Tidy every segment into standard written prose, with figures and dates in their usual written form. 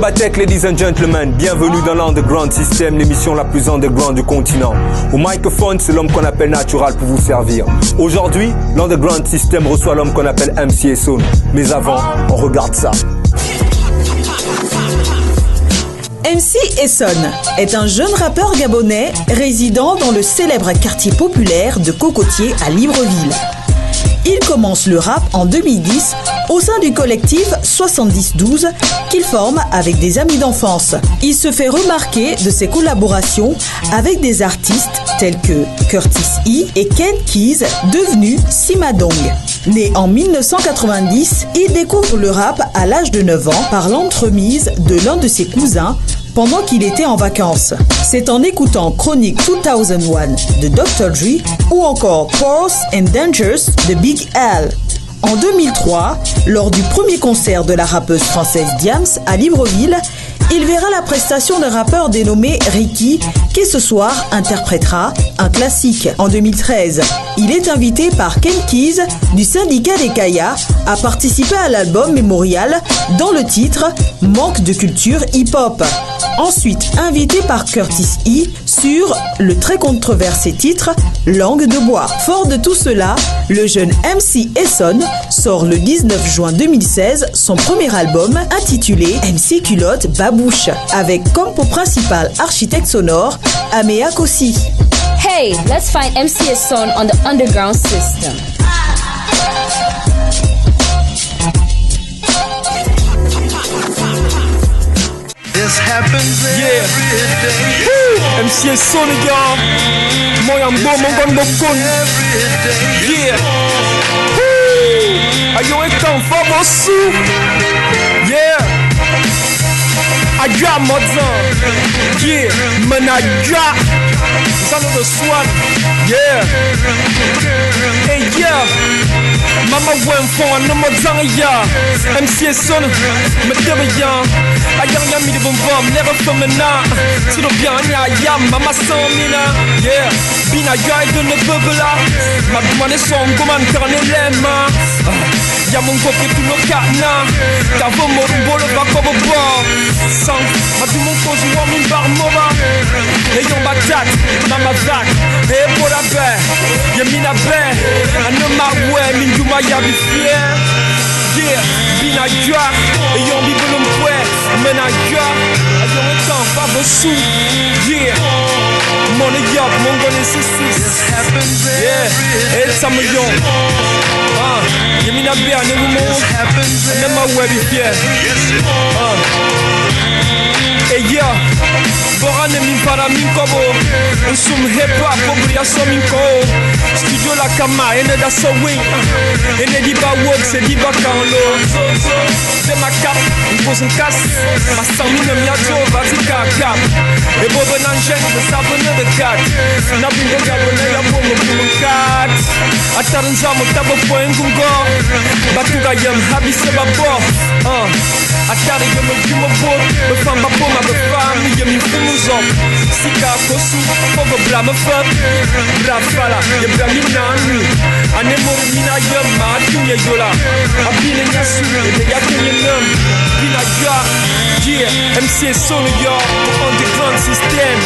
Batek, ladies and gentlemen, bienvenue dans l'Underground System, l'émission la plus underground du continent. Au microphone, c'est l'homme qu'on appelle Natural pour vous servir. Aujourd'hui, l'Underground System reçoit l'homme qu'on appelle MC Esson. Mais avant, on regarde ça. MC Esson est un jeune rappeur gabonais résidant dans le célèbre quartier populaire de Cocotier à Libreville. Il commence le rap en 2010 au sein du collectif 7012 qu'il forme avec des amis d'enfance. Il se fait remarquer de ses collaborations avec des artistes tels que Curtis E et Ken Keys, devenus Simadong. Né en 1990, il découvre le rap à l'âge de 9 ans par l'entremise de l'un de ses cousins pendant qu'il était en vacances. C'est en écoutant Chronic 2001 de Dr. Dre ou encore Force and Dangers de Big L. En 2003, lors du premier concert de la rappeuse française Diams à Libreville, il verra la prestation d'un rappeur dénommé Ricky qui ce soir interprétera un classique. En 2013, il est invité par Ken Keys du syndicat des Kayas à participer à l'album Mémorial dans le titre Manque de culture hip-hop. Ensuite, invité par Curtis E sur le très controversé titre Langue de bois. Fort de tout cela, le jeune MC Esson sort le 19 juin 2016 son premier album intitulé MC Culotte Babouche, avec comme pour principal architecte sonore Améa Kossi. Hey, let's find MC Esson on the Underground System. This happens every day. Woo! MC Esson, les gars. Moyambo, Mongon Bokon. Yeah. Woo! Ayo etan famosu. Yeah. Aja Mozan. Yeah. Menaja. Son of the Swan. Yeah. Hey, yeah. Mama went for a number ya. MC Esson, me devient. Ayang yami de bon vom, never from a na. To the bien ya, mama son mina. Yeah. Bina guy de ne bubble. Ma demande son comment faire les lemma. Y'a mon copain tout le carna. T'as vos mots de bol, va comme au bord. Sans, ma tout mon cause, ou en mine par moma. Et yon batat, mama vac. Et pour la baie, y'a mina baie. Un homme à ouais, mine du maya bi fier. Yeah, bina gua. Et yon bi bolom fouet, mena gua. A yon etan, pas bossou. Yeah. Mon yop, mon gone six. Yeah, et ça me yon. Yemina bia ne mo ne ma webi fier. Hey yeah, bora ne min para min kobo. Sum hip hop bria so min ko. Studio la kama ene da so wing. Ene di ba work se di ba kan lo. De ma cap, pose un casse. Ma sang min me miato va ti cap. E bobo nan jen de sabone de cat. Na bingo gabone ya bomo bomo cat. Ataranza mo tabo point gungo. Batuga yam habi se babo. Atari yam mo bot. Me fam ba poma be fam yam mi fumuzo. Sika kosu pogo bla me fat. Bra fala ye bra mi nanu. Ane mo mina yam ma tunye yola. Abine nyasu ye ya tunye nam. Bina ya. Yeah, MC Esson yo on the Underground System.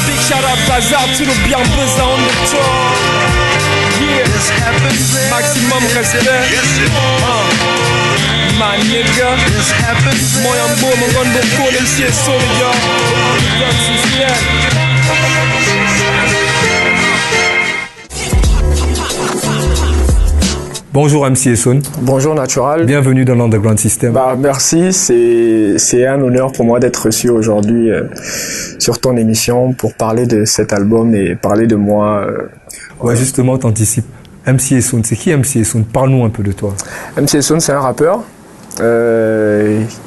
Big shout out Bazar to the bien besoin on the top. Yeah, maximum respect. My nigga, Moyambo, Mongon Boko, MC Esson yo on the Underground System. Bonjour MC Esson. Bonjour Natural. Bienvenue dans l'Underground System. Merci, c'est un honneur pour moi d'être reçu aujourd'hui sur ton émission pour parler de cet album et parler de moi. Ouais, justement, t'anticipes. MC Esson, c'est qui MC Esson? Parle-nous un peu de toi. MC Esson, c'est un rappeur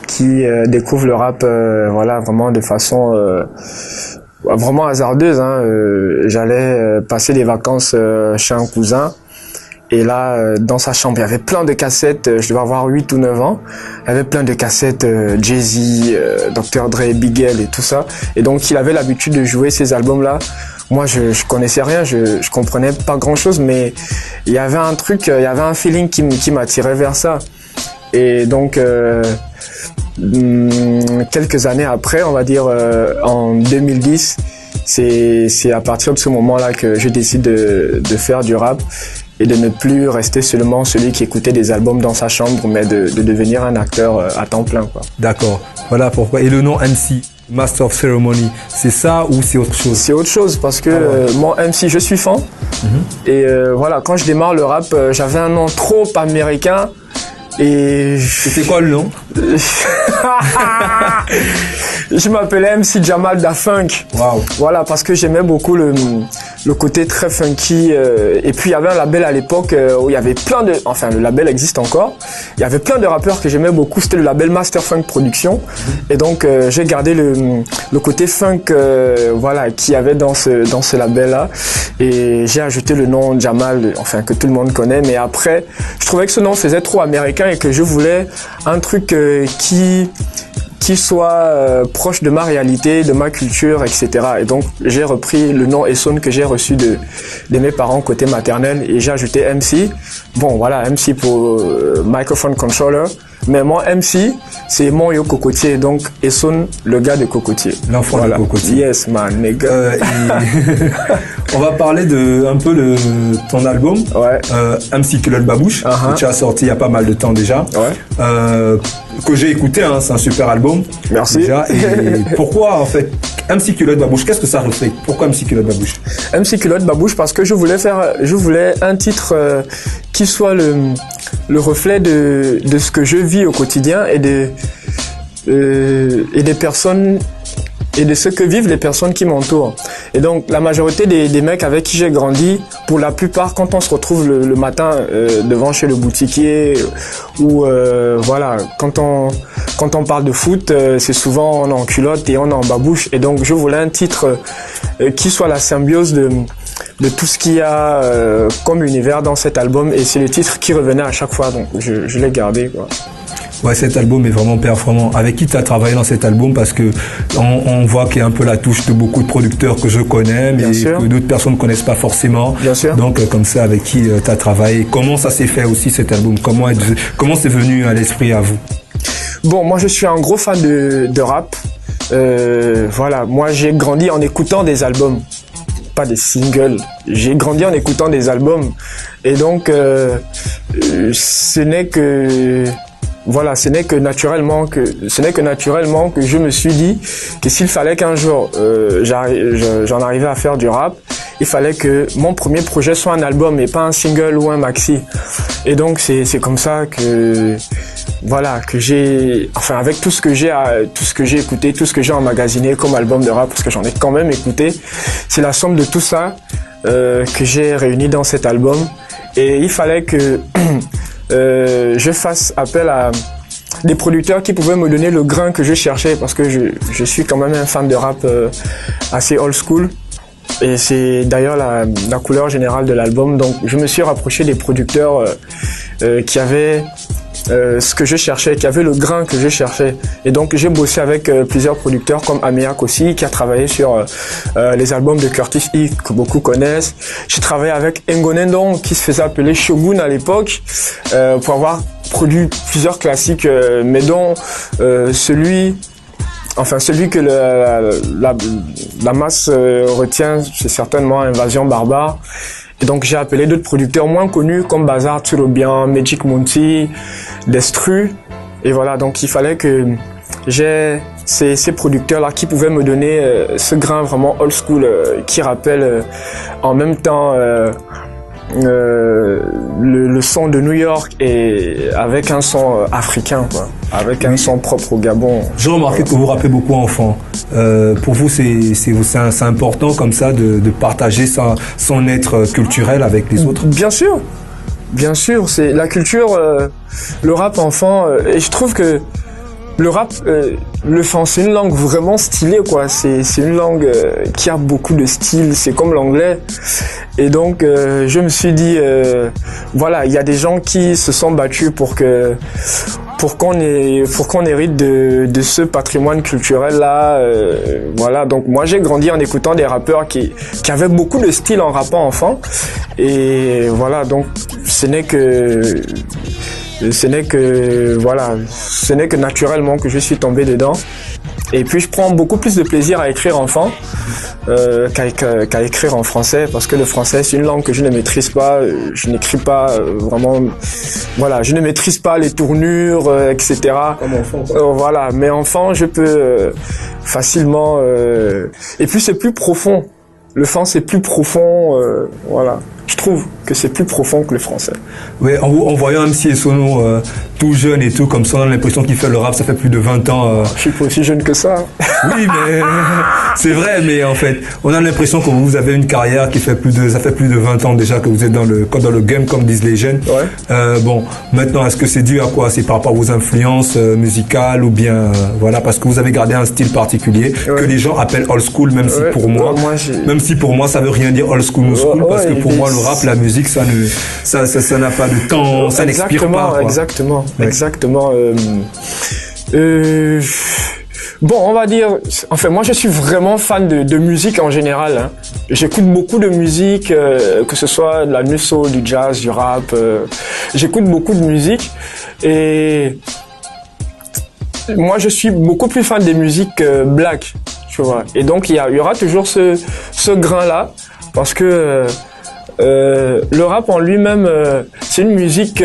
qui découvre le rap voilà, vraiment de façon vraiment hasardeuse. J'allais passer des vacances chez un cousin. Et là, dans sa chambre, il y avait plein de cassettes, je devais avoir 8 ou 9 ans. Il y avait plein de cassettes Jay-Z, Dr. Dre, Big L et tout ça. Et donc, il avait l'habitude de jouer ces albums-là. Moi, je connaissais rien, je comprenais pas grand-chose, mais il y avait un truc, il y avait un feeling qui m'attirait vers ça. Et donc, quelques années après, on va dire en 2010, c'est à partir de ce moment-là que je décide de faire du rap et de ne plus rester seulement celui qui écoutait des albums dans sa chambre, mais de devenir un acteur à temps plein, quoi. D'accord. Voilà pourquoi. Et le nom MC, Master of Ceremony, c'est ça ou c'est autre chose? C'est autre chose parce que moi, MC, je suis fan. Et voilà, quand je démarre le rap, j'avais un nom trop américain. Et c'était quoi le nom? Je m'appelais MC Jamal Da Funk. Wow. Voilà, parce que j'aimais beaucoup le côté très funky. Et puis il y avait un label à l'époque où il y avait plein de... Enfin, le label existe encore. Il y avait plein de rappeurs que j'aimais beaucoup. C'était le label Master Funk Production. Et donc j'ai gardé le côté funk voilà, qu'il y avait dans ce label-là. Et j'ai ajouté le nom Jamal, enfin que tout le monde connaît. Mais après, je trouvais que ce nom faisait trop américain et que je voulais un truc qui soit proche de ma réalité, de ma culture, etc. Et donc, j'ai repris le nom Esson que j'ai reçu de mes parents côté maternel et j'ai ajouté MC. Bon, voilà, MC pour Microphone Controller. Mais moi, MC, c'est mon yo cocotier. Donc, Esson, le gars de cocotier. L'enfant de cocotier. Yes, man, nigga. On va parler un peu de ton album. Ouais. MC Culotte Babouche, que tu as sorti il y a pas mal de temps déjà. Ouais. Que j'ai écouté, hein, c'est un super album. Merci. Déjà. Et pourquoi, en fait, MC Culotte Babouche, qu'est-ce que ça reflète? Pourquoi MC Culotte Babouche? MC Culotte Babouche parce que je voulais un titre qui soit le reflet de ce que je vis au quotidien et des personnes et de ce que vivent les personnes qui m'entourent. Et donc, la majorité des mecs avec qui j'ai grandi, pour la plupart, quand on se retrouve le matin devant chez le boutiquier ou voilà, quand on parle de foot, c'est souvent on est en culotte et on est en babouche. Et donc, je voulais un titre qui soit la symbiose de tout ce qu'il y a comme univers dans cet album. Et c'est le titre qui revenait à chaque fois, donc je l'ai gardé, quoi. Ouais, cet album est vraiment performant. Avec qui tu as travaillé dans cet album? Parce que on voit qu'il y a un peu la touche de beaucoup de producteurs que je connais, mais que d'autres personnes ne connaissent pas forcément. Bien sûr. Donc, comme ça, avec qui tu as travaillé? Comment ça s'est fait aussi, cet album? Comment c'est venu à l'esprit à vous? Bon, moi, je suis un gros fan de rap. Voilà, moi, j'ai grandi en écoutant des albums. Pas des singles. J'ai grandi en écoutant des albums. Et donc, ce n'est que naturellement que je me suis dit que s'il fallait qu'un jour j'en arrivais à faire du rap, il fallait que mon premier projet soit un album et pas un single ou un maxi. Et donc c'est comme ça que voilà, que j'ai, enfin avec tout ce que j'ai écouté, tout ce que j'ai emmagasiné comme album de rap, parce que j'en ai quand même écouté, c'est la somme de tout ça que j'ai réuni dans cet album. Et il fallait que je fasse appel à des producteurs qui pouvaient me donner le grain que je cherchais, parce que je suis quand même un fan de rap assez old school. Et c'est d'ailleurs la couleur générale de l'album. Donc je me suis rapproché des producteurs qui avaient ce que je cherchais, qui avaient le grain que je cherchais. Et donc j'ai bossé avec plusieurs producteurs comme Ameak aussi, qui a travaillé sur les albums de Curtis E que beaucoup connaissent. J'ai travaillé avec Ngonendon, qui se faisait appeler Shogun à l'époque, pour avoir produit plusieurs classiques, mais dont celui que la masse retient, c'est certainement Invasion Barbare. Et donc j'ai appelé d'autres producteurs moins connus comme Bazar, Turobian, Magic Monty, Destru. Et voilà, donc il fallait que j'ai ces producteurs-là qui pouvaient me donner ce grain vraiment old school qui rappelle en même temps le son de New York et avec un son africain, quoi, avec un son propre au Gabon. J'ai remarqué que vous rappez beaucoup enfant. Pour vous, c'est important comme ça de partager son être culturel avec les autres. Bien sûr, c'est la culture, le rap enfant, et je trouve que le rap, c'est une langue vraiment stylée, quoi. C'est une langue qui a beaucoup de style. C'est comme l'anglais. Et donc, je me suis dit, voilà, il y a des gens qui se sont battus pour qu'on hérite de ce patrimoine culturel là. Voilà. Donc moi, j'ai grandi en écoutant des rappeurs qui avaient beaucoup de style en rappant enfant. Et voilà. Donc, ce n'est que ce n'est que naturellement que je suis tombé dedans. Et puis je prends beaucoup plus de plaisir à écrire en fon qu'à écrire en français, parce que le français c'est une langue que je ne maîtrise pas. Je n'écris pas vraiment, voilà, je ne maîtrise pas les tournures, etc. Comme en fon, quoi. Voilà, mais en fon je peux facilement. Et puis c'est plus profond. Le fon c'est plus profond, voilà. Je trouve que c'est plus profond que le français. Oui, en voyant MC Essono tout jeune et tout, comme ça, on a l'impression qu'il fait le rap, ça fait plus de 20 ans. Je suis pas aussi jeune que ça. Oui, mais c'est vrai, mais en fait, on a l'impression que vous avez une carrière qui fait ça fait plus de 20 ans déjà que vous êtes dans le game, comme disent les jeunes. Ouais. Bon, maintenant, est-ce que c'est dû à quoi? C'est par rapport à vos influences musicales ou bien, voilà, parce que vous avez gardé un style particulier que les gens appellent old school, même si pour moi, ça veut rien dire old school, new school, parce que pour moi, le rap, la musique, ça n'a pas de temps, ça n'expire pas, quoi. Exactement. Bon, on va dire, enfin, moi je suis vraiment fan de musique en général, hein. J'écoute beaucoup de musique, que ce soit de la new soul, du jazz, du rap, j'écoute beaucoup de musique, et moi je suis beaucoup plus fan des musiques black, tu vois. Et donc il y aura toujours ce grain-là, parce que le rap en lui-même, c'est une musique,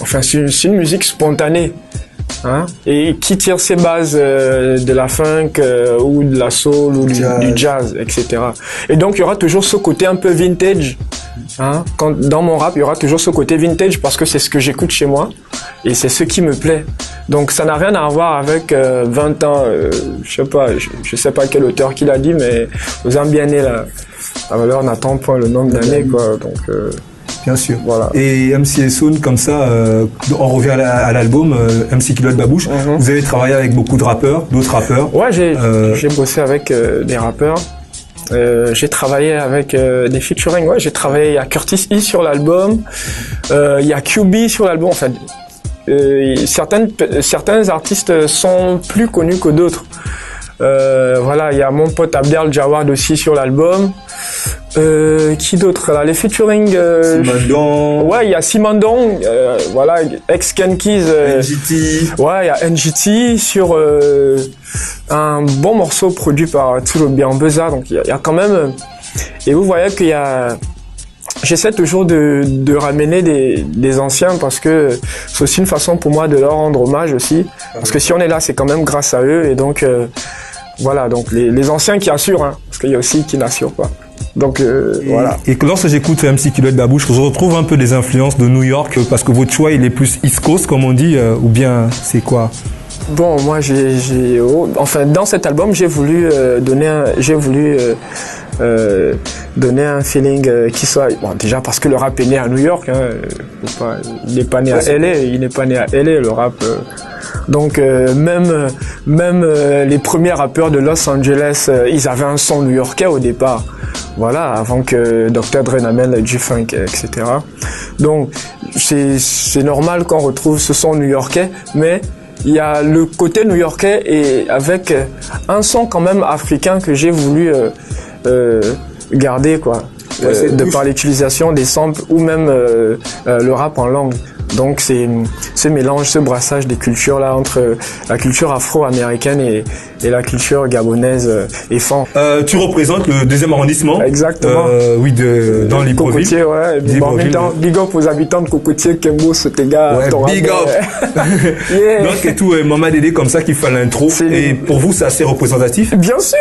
c'est une musique spontanée, hein, et qui tire ses bases de la funk ou de la soul ou du jazz, etc. Et donc il y aura toujours ce côté un peu vintage, hein. Dans mon rap, il y aura toujours ce côté vintage parce que c'est ce que j'écoute chez moi et c'est ce qui me plaît. Donc ça n'a rien à voir avec 20 ans, je sais pas quel auteur qui l'a dit, mais vous êtes bien né là. La valeur n'attend pas le nombre d'années, quoi. Donc, bien sûr. Voilà. Et MC Essono, comme ça, on revient à l'album MC Culotte Babouche. Vous avez travaillé avec beaucoup de rappeurs, d'autres rappeurs. Ouais, j'ai bossé avec des rappeurs. J'ai travaillé avec des featuring. Ouais, j'ai travaillé. Il y a Curtis E sur l'album. Il y a QB sur l'album. Enfin, certains artistes sont plus connus que d'autres. Voilà, il y a mon pote Abdel Jawad aussi sur l'album. Qui d'autre là? Les featuring. Simandon. Ouais, il y a Simandon. Voilà, ex Ken Keys. NGT. Ouais, il y a NGT sur un bon morceau produit par Tulo Biambeza. Donc il y a quand même. Et vous voyez qu'il y a. J'essaie toujours de ramener des anciens parce que c'est aussi une façon pour moi de leur rendre hommage aussi. Parce que si on est là, c'est quand même grâce à eux. Et donc, voilà, donc les anciens qui assurent, hein, parce qu'il y a aussi qui n'assurent pas. Donc, voilà. Et lorsque j'écoute MC Culotte Babouche, je retrouve un peu des influences de New York parce que votre choix, il est plus East Coast, comme on dit, ou bien c'est quoi? Bon, moi, enfin, dans cet album, j'ai voulu donner un feeling qui soit, bon, déjà parce que le rap est né à New York, hein, il n'est pas né à LA, le rap. Donc même les premiers rappeurs de Los Angeles, ils avaient un son new-yorkais au départ. Voilà, avant que Dr. Dre n'amène G-Funk, etc. Donc c'est normal qu'on retrouve ce son new-yorkais, mais il y a le côté new-yorkais et avec un son quand même africain que j'ai voulu garder, quoi, par l'utilisation des samples ou même le rap en langue. Donc c'est ce mélange, ce brassage des cultures là entre la culture afro-américaine et la culture gabonaise et fon. Tu représentes le 2e arrondissement. Exactement. Oui, dans Libreville. Cocotier, ouais. En même temps, big up aux habitants de Cocotier, Kembo, Sotega. Ouais, big up. Yeah. Donc et tout, Maman Dédé comme ça qui fait l'intro. Et pour vous, c'est assez représentatif? Bien sûr.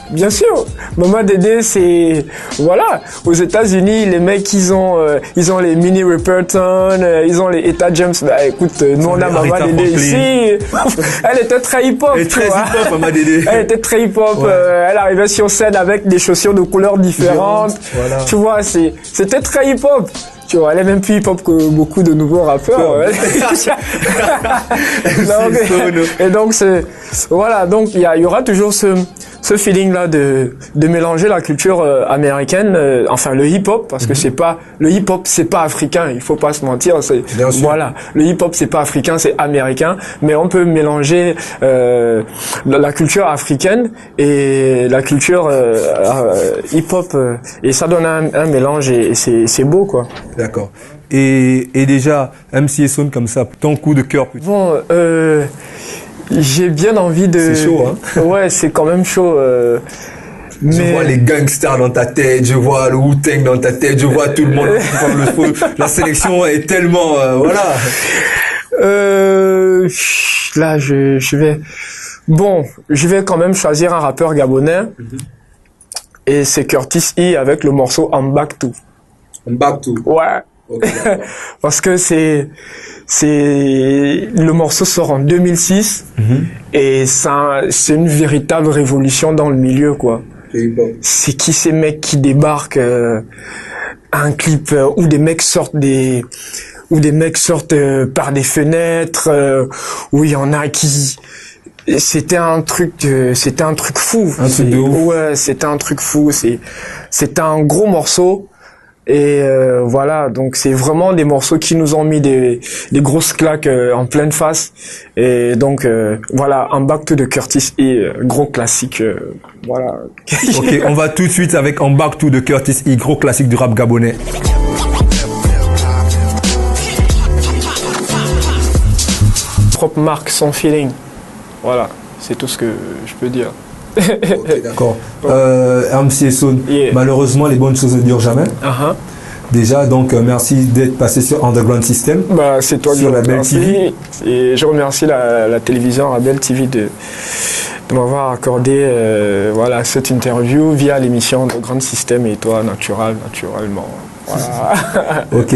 Bien sûr, Maman Dédé, c'est, voilà, aux États-Unis, les mecs, ils ont les Minnie Riperton, ils ont les Etta James. Bah, écoute, nous on a Maman Dédé ici. Elle était très hip-hop, tu vois. Maman Dédé. Elle était très hip-hop. Ouais. Elle arrivait sur scène avec des chaussures de couleurs différentes. Voilà. Tu vois, c'était très hip-hop. Tu vois, elle est même plus hip-hop que beaucoup de nouveaux rappeurs. Et donc c'est, voilà, donc il y aura toujours ce feeling-là de mélanger la culture américaine, enfin le hip-hop, parce que c'est pas le hip-hop, c'est pas africain, il faut pas se mentir. Voilà, le hip-hop c'est pas africain, c'est américain, mais on peut mélanger la culture africaine et la culture hip-hop, et ça donne un mélange et c'est beau quoi. D'accord. Et déjà, MC Esson comme ça, ton coup de cœur. Bon, j'ai bien envie de... C'est chaud, hein? Ouais, c'est quand même chaud. Je vois les gangsters dans ta tête, je vois le Wu-Tang dans ta tête, je vois tout le monde. La sélection est tellement... voilà. Là, je vais... Bon, je vais quand même choisir un rappeur gabonais. Et c'est Curtis E avec le morceau I'm Back To. I'm Back To. Ouais. Okay, parce que c'est le morceau sort en 2006 et c'est une véritable révolution dans le milieu quoi. C'est qui ces mecs qui débarquent un clip où des mecs sortent par des fenêtres où il y en a qui c'était un truc fou. Un truc de ouf. Ouais, c'était un truc fou, c'était un gros morceau. Et voilà, donc c'est vraiment des morceaux qui nous ont mis des grosses claques en pleine face. Et donc voilà, I'm Back To de Curtis E, gros classique. Voilà. Ok, on va tout de suite avec I'm Back To de Curtis E, gros classique du rap gabonais. Propre marque, son feeling. Voilà, c'est tout ce que je peux dire. Ok, d'accord. MC Esson, malheureusement, les bonnes choses ne durent jamais. Déjà, donc, merci d'être passé sur Underground System. Bah, c'est toi sur la Belle TV. Et je remercie la télévision Rebelle TV de m'avoir accordé voilà, cette interview via l'émission Underground System et toi, naturellement. Voilà. Ok.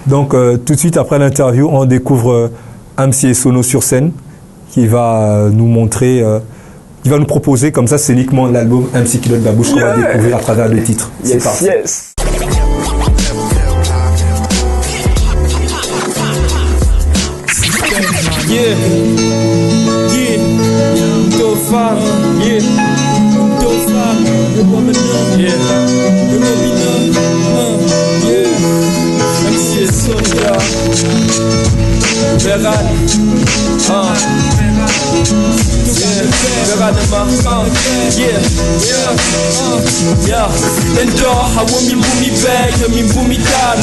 Donc, tout de suite après l'interview, on découvre MC Esson sur scène qui va nous montrer... il va nous proposer comme ça, c'est uniquement l'album MC Kilo de la Bouche qu'on va découvrir à travers le titre. C'est parti. Yes. Yeah, yeah, Dauphin, yeah, Dauphin, the woman, yeah, the Robin, yeah, MC Esson, Beran, Endor, I want me boomy bag, me boomy down.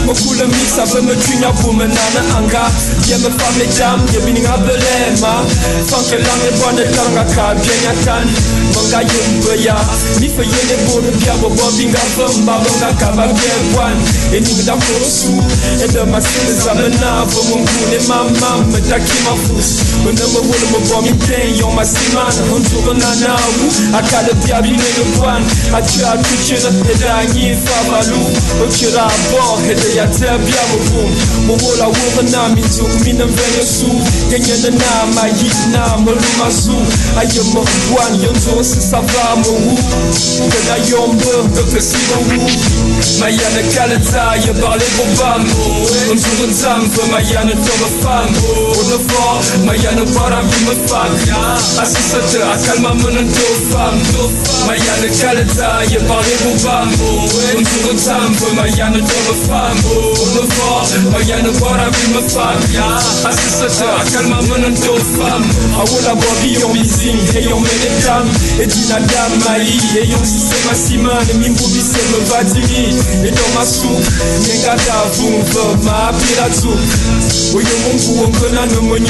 Mon cool mix, ça veut me tuer à boum, nana anga. Viens me faire les dames, y'a bien un belema. Tant que l'on est bonne, t'en as qu'à bien attendre. Manga yumbeya, ni fait yé pour le bien, bobo binga bumba, bonga kaba bien one. Et nous d'un sous, et de ma sille, ça me n'a pas mon coup, les mamans, me taki ma pousse. Me ne me voulait me bomber, yon ma simane, on tourne à naou, à cada diable, le point. A tu as tout tu et d'agni, fabalou, au tu as bord, et de yata bien au boom. Mon rôle à Wurana, mitou, mine veille sous, gagne de nam, a yitna, me lumasu, a yom one, yon tour, c'est ça va, mon wou, que da yombe, que si mon wou. Mayana kalata, y'a parlé pour bambo, on tourne de zambe, Mayana tombe femme, au devant, Mayana para me femme, assistant, à calma mon femme, Mayana kalata, y'a parlé pour bambo, on tourne de zambe, Mayana tombe femme, au devant, Mayana para me femme, assistant, à calma mon femme, Awola Bobby, yon bising, et yon menedam, et dinadam, maï, et yon système asiman, et mimbobi c'est me vadini, et dans ma soupe, Negada, boum, ma piratu, où yon mon coup, on connaît nos menus,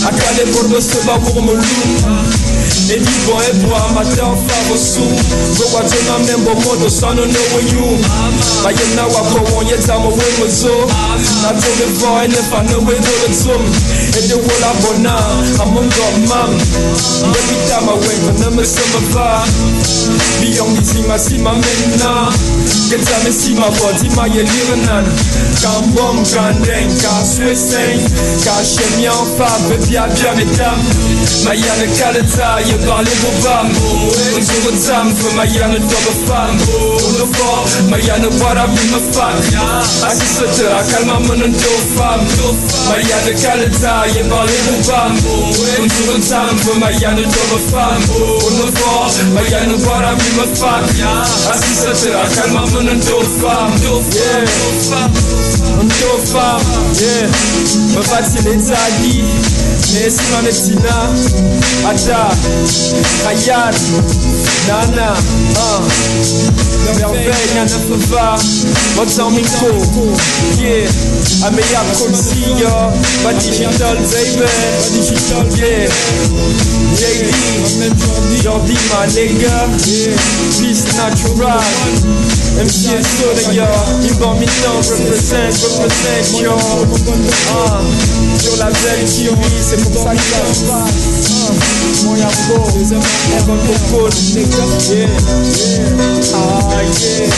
à calé pour le seba pour me loup. Et dit bon et bois, matin, favo sous. Go à ton même bon mode, son no you. Mayana wako, on y est à mon wemozo. Na to me voix, et ne pas no way do the zoom. Et de wala bona, à mon mam. Every time I wake, on ne me sema va. Beyond the sima sima mena. Get a me sima body, my elirenan. Quand bom, quand deng, quand suicide. Quand chez mi en fa, baby, à bien mesdames. Mayana kaleta, je parle vos bambou. Unsere Zamm für Marianne Dobe Fambo. Unofo, Marianne Warabi Mafat. Assisute, Akalma Munen Dofam. Marianne Kaleta, je parle vos bambou. Unsere Zamm für Marianne Dobe Fambo. Unofo, Marianne Warabi Mafat. Assisute, Akalma Munen Dofam. Dofam, yeah. Mafati Lezadi. Nesima Metina, Ada, Ryan, Nana, Merveille, Nana Fava, Mozambico, yeah, Ameya Kolsia, Bad Digital, baby, Bad Digital, yeah, JD, Jordi, my nigga, Peace Natural, MC Soda, yo, Iban Mitan, represent, yo, sur la belle TV, c'est pour ça que ça passe. Mon yambo, on va beaucoup de niggas, yeah. Ah yeah,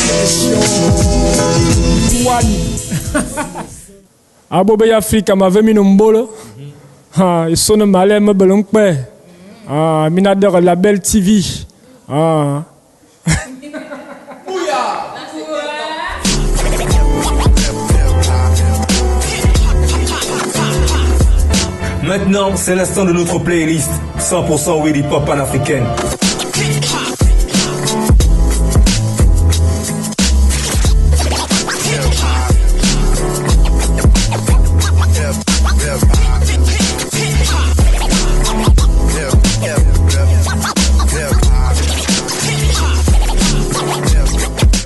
Abobe Afrika m'avait mis un bolo. Ah, ils sont malais, me belongpe. Ah, minadeur la belle TV. Ah. Maintenant, c'est l'instant de notre playlist 100% Willy Pop panafricaine.